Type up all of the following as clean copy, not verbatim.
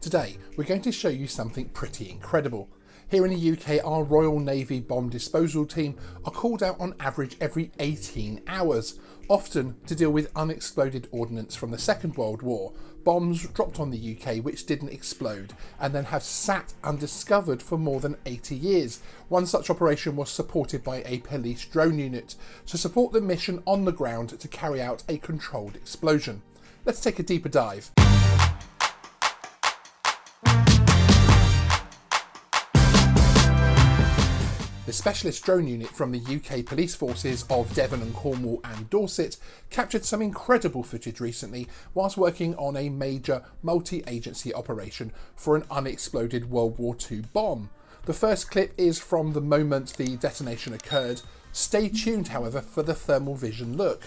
Today, we're going to show you something pretty incredible. Here in the UK, our Royal Navy bomb disposal team are called out on average every 18 hours, often to deal with unexploded ordnance from the Second World War, bombs dropped on the UK which didn't explode and then have sat undiscovered for more than 80 years. One such operation was supported by a police drone unit to support the mission on the ground to carry out a controlled explosion. Let's take a deeper dive. The specialist drone unit from the UK police forces of Devon Cornwall and Dorset captured some incredible footage recently whilst working on a major multi-agency operation for an unexploded World War II bomb. The first clip is from the moment the detonation occurred. Stay tuned, however, for the thermal vision look.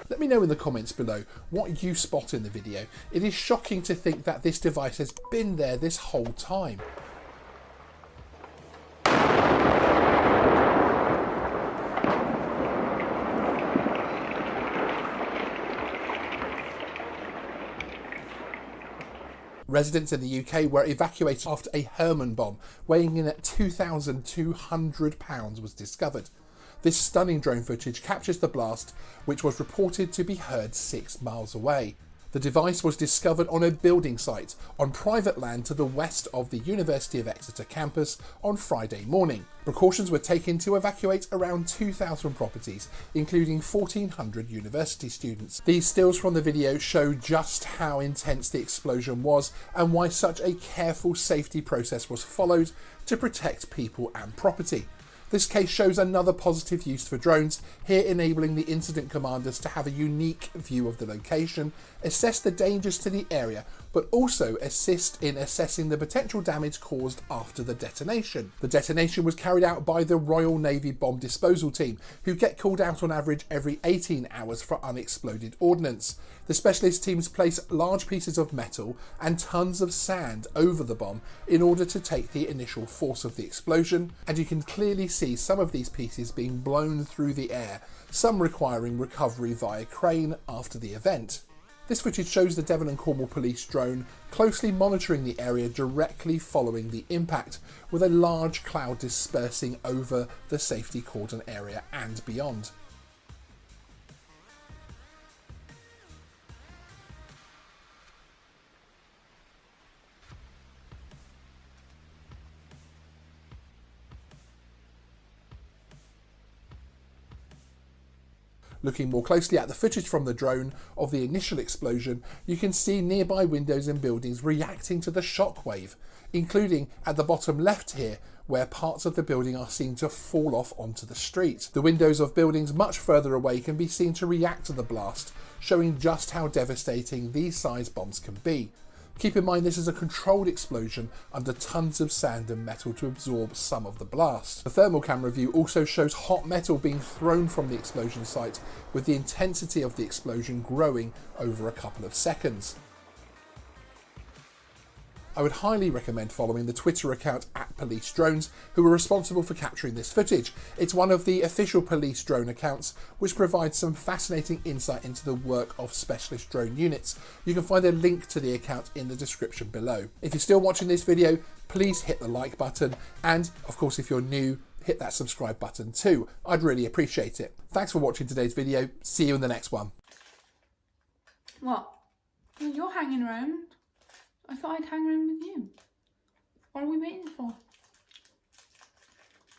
Let me know in the comments below what you spot in the video. It is shocking to think that this device has been there this whole time. Residents in the UK were evacuated after a Herman bomb weighing in at 2,200 pounds was discovered. This stunning drone footage captures the blast, which was reported to be heard 6 miles away. The device was discovered on a building site on private land to the west of the University of Exeter campus on Friday morning. Precautions were taken to evacuate around 2,000 properties, including 1,400 university students. These stills from the video show just how intense the explosion was and why such a careful safety process was followed to protect people and property. This case shows another positive use for drones, here enabling the incident commanders to have a unique view of the location, assess the dangers to the area, but also assist in assessing the potential damage caused after the detonation. The detonation was carried out by the Royal Navy bomb disposal team, who get called out on average every 18 hours for unexploded ordnance. The specialist teams place large pieces of metal and tons of sand over the bomb in order to take the initial force of the explosion, and you can clearly see some of these pieces being blown through the air, some requiring recovery via crane after the event. This footage shows the Devon and Cornwall police drone closely monitoring the area directly following the impact, with a large cloud dispersing over the safety cordon area and beyond. Looking more closely at the footage from the drone of the initial explosion, you can see nearby windows and buildings reacting to the shockwave, including at the bottom left here, where parts of the building are seen to fall off onto the street. The windows of buildings much further away can be seen to react to the blast, showing just how devastating these size bombs can be. Keep in mind this is a controlled explosion under tons of sand and metal to absorb some of the blast. The thermal camera view also shows hot metal being thrown from the explosion site, with the intensity of the explosion growing over a couple of seconds. I would highly recommend following the Twitter account @PoliceDrones, who are responsible for capturing this footage. It's one of the official police drone accounts, which provides some fascinating insight into the work of specialist drone units. You can find a link to the account in the description below. If you're still watching this video, please hit the like button, and of course if you're new, hit that subscribe button too. I'd really appreciate it. Thanks for watching today's video. See you in the next one. What? Well, you're hanging around. I thought I'd hang around with you. What are we waiting for?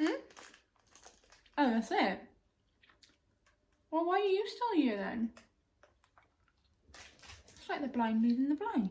Oh, that's it? Well, why are you still here then? It's like the blind leading the blind.